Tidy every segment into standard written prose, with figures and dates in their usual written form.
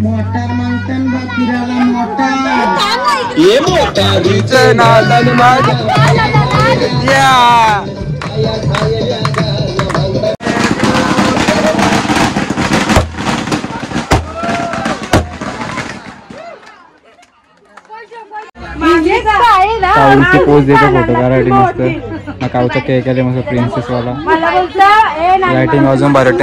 Motor मांगतन बा फिरायला motor ये मोटारीचं नादान माझ्या या काऊची पोज देतो फोटो काढायला मस्त काऊचा केक आले मस्त प्रिन्सेस वाला लाइटिंग अजून बरं.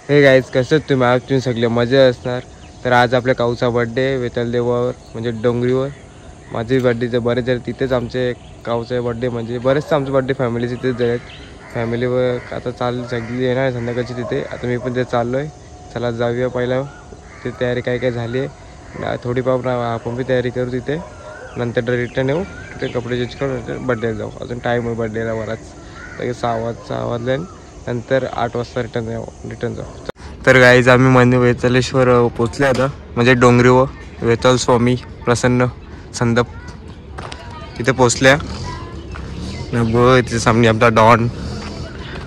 हे गाईज कसं तुम्ही सगळे मजा असणार. तर आज आपल्या काऊचा बड्डे वेतल देवावर म्हणजे डोंगरीवर. माझे बड्डेचे बरेच जण तिथेच आमचे काऊचा बड्डे म्हणजे बरेचसे आमचे बड्डे फॅमिली तिथेच झालेत. फॅमिलीवर आता सगळी येणार आहे संध्याकाळची तिथे. आता मी पण ते चाललो आहे. चला जाऊया पहिला ते तयारी काय काय झाली आहे थोडीफार आपण बी तयारी करू तिथे. नंतर रिटर्न येऊ तिथे कपडे चेंज करून बड्डेला जाऊ. अजून टाईम आहे बड्डेला बराच. तर 6 वाजले नंतर 8 वाजता रिटर्न जाऊ. तर गाईज आम्ही वेतालेश्वर पोचले आता म्हणजे डोंगरीवर वेताल स्वामी प्रसन्न संदप तिथे पोचल्या. तिथे सामने आपला डॉन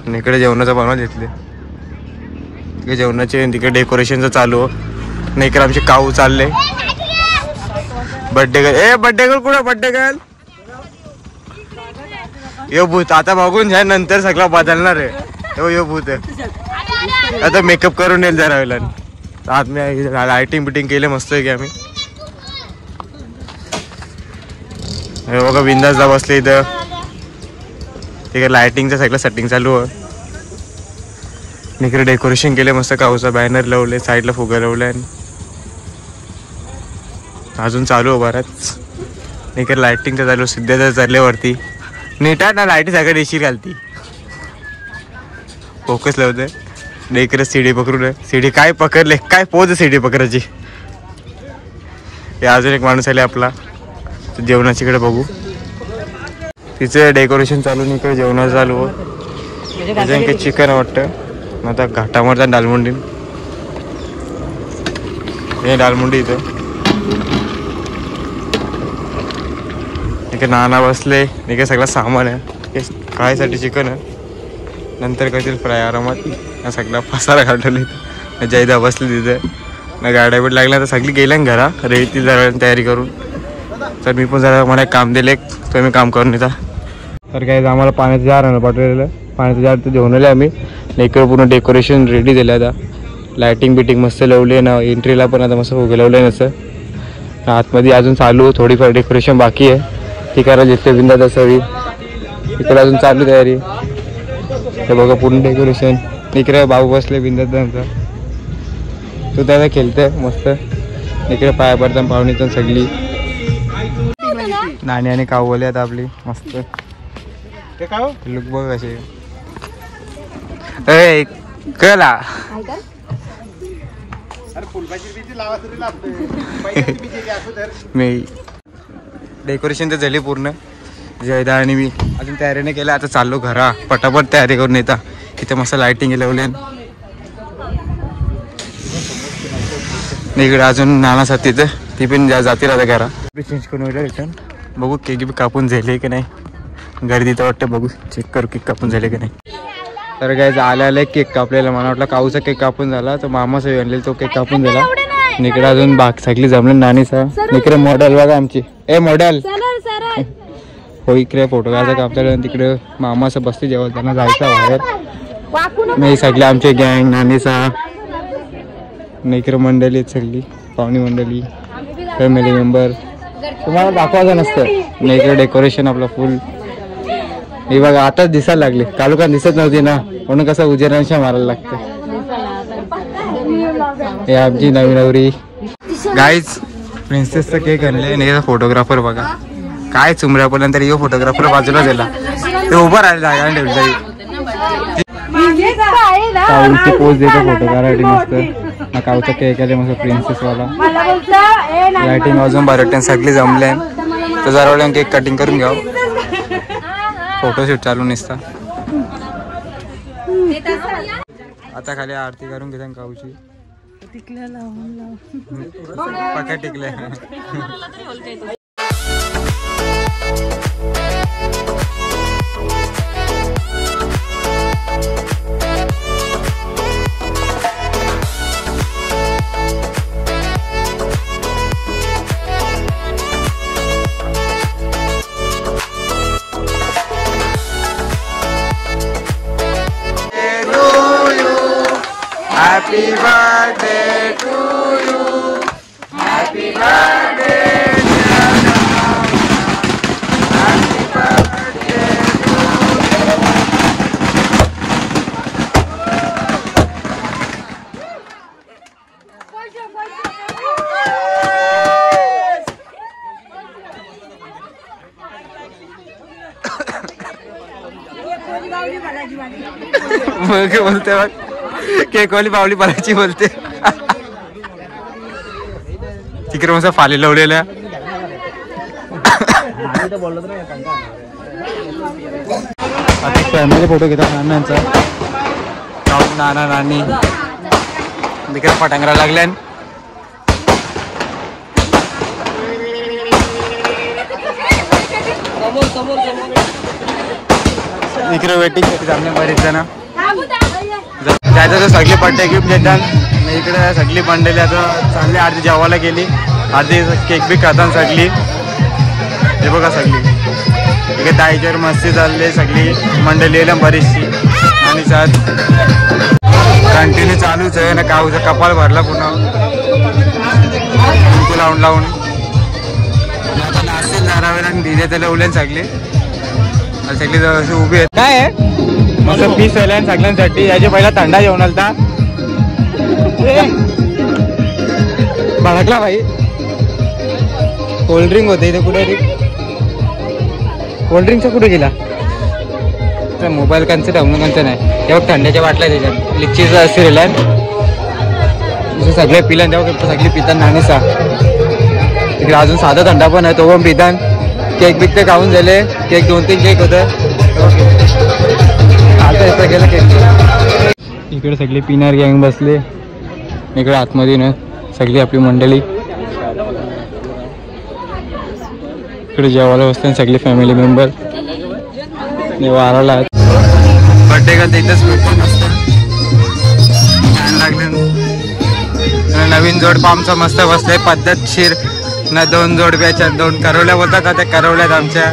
आणि इकडे जेवणाचा बनवा घेतले. तिकडे जेवणाचे तिकडे डेकोरेशनचं चालू. नाही इकडे आमचे काऊ चालले. बड्डे गर्ल बड्डे गर्ल कुठं बड्डे गर्ल यो भूत आता बघून घ्या नंतर सगळं बदलणार आहे. यो भूत आता मेकअप करून येईल जरा वेळेला. आत मी लाइटिंग बिटिंग केले मस्त आहे की आम्ही. हे बघा बिंदासला बसले इथं. तिकडे लाइटिंगचं सगळं सेटिंग चालू आहे. इकडे डेकोरेशन केले मस्त काऊचा बॅनर लावले साईडला फुगा लावले अजून चालू आहे बराच. इकडे लाइटिंगचं चालू सिद्ध्याचं चालल्यावरती नीटा ना लाईटी सगळ्या देशील घालती फोकस लावते. इकडे सीडी पकडून सीडी काय पकडले काय पोज सीडी पकडायची. हे अजून एक माणूस आले आपला जेवणाचीकडे बघू. तिचं डेकोरेशन चालू इकडे जेवणाचं चालू. काही चिकन वाटतं आता घाटामरचा डालमुंडी. हे डालमुंडी इथं इकडे नाना बसले. इकडे सगळं सामान आहे खायसाठी चिकन आहे. नंतर करतील फ्राय आरामात. सगळा पसारा काढले जयदा बसले तिथे ना गाड्या बीट लागल्या तर सगळी गेल्या घरा रेती जरा तयारी करून. तर मी पण जरा मला काम दिले तर मी काम करून येता. तर काय आम्हाला पाण्याचं जार आणलं पाठवलेलं. पाण्याचं जार तर घेऊन आले आम्ही. इकडे पूर्ण डेकोरेशन रेडी दिलं आता. लाइटिंग बिटिंग मस्त लावली ना. एंट्रीला पण आता मस्त उभे लावलं आहे नसतं. आतमध्ये अजून चालू थोडीफार डेकोरेशन बाकी आहे ती करायला जिथे बिंदा सगळी. इकडे अजून चालू तयारी. हे बघा पूर्ण डेकोरेशन. इकडे बाबू बसले बिंदात आमचा तो त्याला खेळतोय मस्त. इकडे पाया पडतात पाहुणीतून सगळी नाणी आणि काऊ बोलले आता आपली मस्त लुक बघ कसे कला. मी डेकोरेशन तर झाली पूर्ण. जयदा आणि मी अजून तयारी नाही केल्या. आता चाललो घरा पटापट तयारी करून येता. इथे मस्त लाइटिंग लावले. इकडे अजून नाना साथ तिथं ती पण जातील आता घरा. चेंज करून रिटर्न बघू केक बी कापून झाले की नाही. गर्दी तर वाटतं बघू चेक करू केक कापून झाले की नाही. तर काय आल्या केक कापलेला मला वाटलं काऊचा केक कापून झाला तर मामा सगळी आणलेला तो केक कापून झाला. इकडे अजून बाग सगळी जमले नानीचा. इकडे मॉडेल बघा आमची मॉडेल हो. इकडे फोटो काढायचा कापलेला. तिकडे मामा असं बसते जेव्हा त्यांना जायचं बाहेर. नाही सगळे आमचे गँग नानीचा इकडे मंडळी आहेत सगळी पाहुणी मंडळी फॅमिली मेंबर. तुम्हाला दाखवायचं नसतं. नाही इकडे डेकोरेशन आपलं फुल. हे बघा आताच दिसायला लागले. कालू का दिसत नव्हती ना म्हणून कसं उजेडांशा मारायला लागतं. हे आमची नवी नवरी गाईज प्रिन्सेसचा केक आणले आणि फोटोग्राफर बघा काय चुमऱ्यापर्यंत यो फोटोग्राफर बाजूला दिला ते उभं राहिले जागा ठेवली. काऊची पोज देतो फोटो काढायला मस्त. काऊचा केक आले मस्त प्रिन्सेस वाला. लाइटिंग अजून बरं सगळी जमले. तर जरा केक कटिंग करून घ्यावं. फोटोशूट चालू नसता. आता खाली आरती करून घेता काऊची. पक्का टिकले. Happy birthday to you, happy birthday happy birthday मग बोलते बघ केकवाली बावली बालाची बोलते. तिकडे मस्त फाली लावलेल्या. आता फॅमिली फोटो घेतात नानांचा. नाना नानी तिकडे पटांगरा लागल्या. इकडे वेटिंग साठी थांबले बरेच जण. त्याचं तर सगळी बर्थडे गिफ्ट देतात. इकडे सगळी मंडळी आता चालली. आरती जेवायला गेली, आरती केक बी खातात सगळी. हे बघा सगळी इकडे ताईच्यावर मस्ती चालली. सगळी मंडळी येईल बरीचशी. आणि साथ कंटिन्यू चालूच आहे ना. काऊचा कपाल भरला पुन्हा लावून लावून. आता नाचतील नारावेला आणि धीरे त्याला उलेन सगळी सगळी अशी उभी आहेत. काय आहे मस्त पीस आहे सगळ्यांसाठी. याची पहिला थंडा जेवण आलता. भडकला भाई. कोल्ड्रिंक होते इथे. कुठे कोल्ड्रिंकचा कुठे गेला? तर मोबाईल कंचं डाऊन कंचं नाही. तेव्हा थंड्याच्या बाटल्या त्याच्यात लिच्चीचं असे रिलायन सगळे पिलान. तेव्हा सगळी पितान नाणीसा. तिकडे अजून साधा थंडा पण आहे तो पण पितान. केक बिक ते खाऊन झाले. केक 2-3 केक होतं. आता गेलं केक. इकडे सगळे पिणार गँग बसले. इकडे आतमध्ये ना सगळी आपली मंडळी. इकडे जेवायला बसते सगळे फॅमिली मेंबर. वाराला बर्थडे का इथंच भेटून असतं. छान लागले. नवीन जोड आमचा मस्त बसले पद्धतशीर ना. 2 जोडप्याच्या 2 करवल्या बोलतात. त्या करवल्यात आमच्या.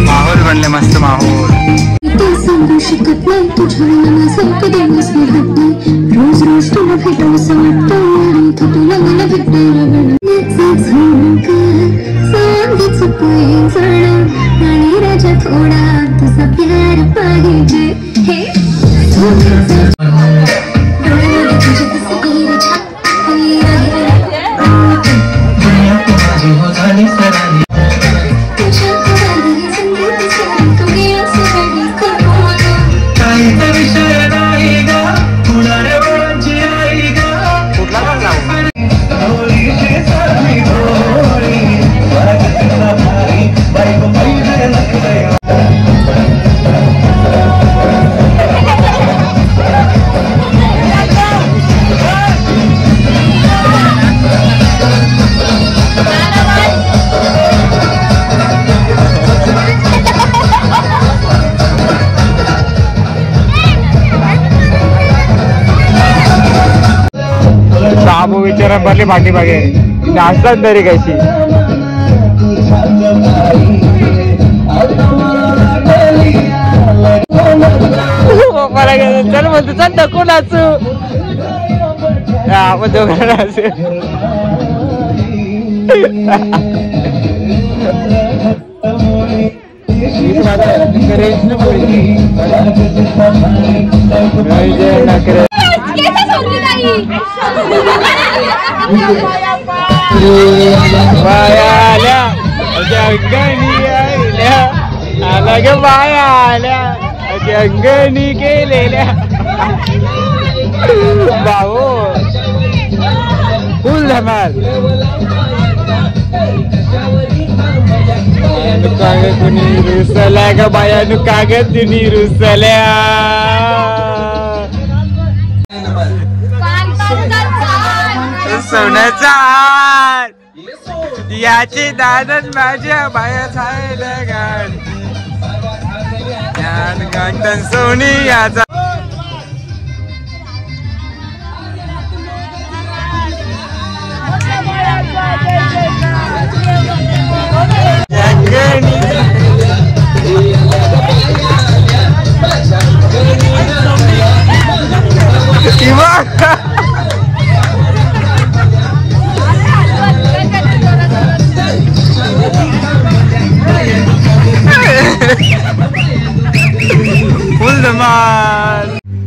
माहोल बनले मस्त माहोल. शकत नाही तुझ्या मनाचं कधी नसलं. रोज रोज तुला भेटावंसं वाटतं. तुला मला भेटायला आणि राजा थोडा तुझा प्यार पाहिजे. हे बाबू विचारा भरली भांडी बागे नाचतात तरी कशी. चल म्हणतो चल नको नाचू. आपण दोघं नाचू. बाया आल्या अंगणी आल्या. आला ग बाया आल्या अंगणी केलेल्या. भाऊ फुल धमाल. कागद कुणी रुसल्या ग बायानु कागद कुणी रुसल्या. सोन्याचा हार याची दादन माझ्या बाया झायला गाडी. सोनी याचा Thank you.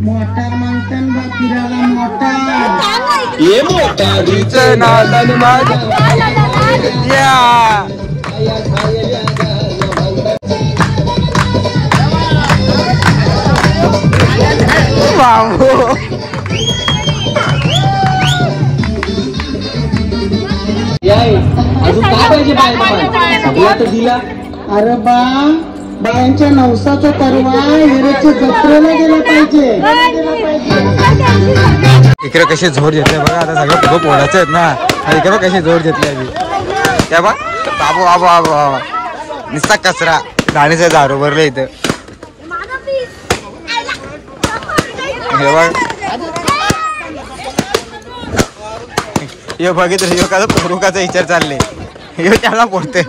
मोटार मागतान बा फिरायला मोटार ये मोटारीचं नादान माझ्या या बाबू अजून काय पाहिजे सगळं तर दिला. अरे बा बायांच्या नवसाचा परवा हिरेच्या जत्रेला गेला पाहिजे. इकडे कसे झोड घेतले बघा. आता सगळं खूप ओढायचं आहेत ना. इकडे कसे झोड घेतले आम्ही त्या बा बाबू बाबू बाबू बाबा नुसता कचरा दाणीचं झाडू भरलं इथं. हे बघ हे बघितलं यो का पोरुकाचा विचार चालले. हे त्याला पोडते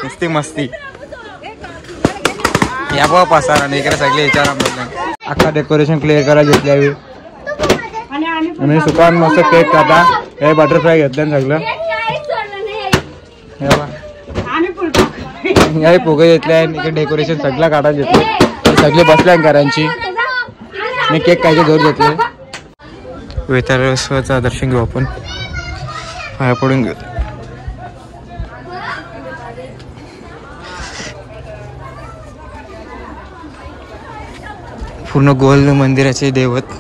नुसती मस्ती. या बघ पसारा नाही इकडे सगळे विचार अख्खा डेकोरेशन क्लिअर करायला घेतली हवी. आणि सुकान मस्त केक काटा हे बटरफ्लाय घेतलं सगळं. हे फुगे घेतले इकडे डेकोरेशन सगळं काढायला घेतलं. सगळे बसल्या घरांची. मी केक काय जोर घेतले. वेताळेश्वरचं दर्शन घेऊ आपण. पाया पडून घेऊ. पूर्ण गोल मंदिराचे दैवत.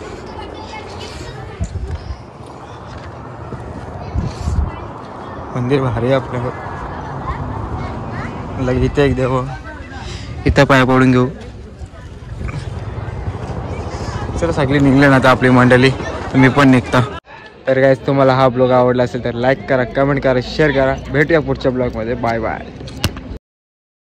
मंदिर भारी आहे आपल्याकडं. इथे एक देव इथं पाया पडून घेऊ. चला सगळी निघले ना आता आपली मंडळी. मी पण निघता. तर गाइस तुम्हाला हा ब्लॉग आवडला असेल तर लाईक करा, कमेंट करा, शेअर करा. भेटूया पुढच्या ब्लॉगमध्ये. Bye bye.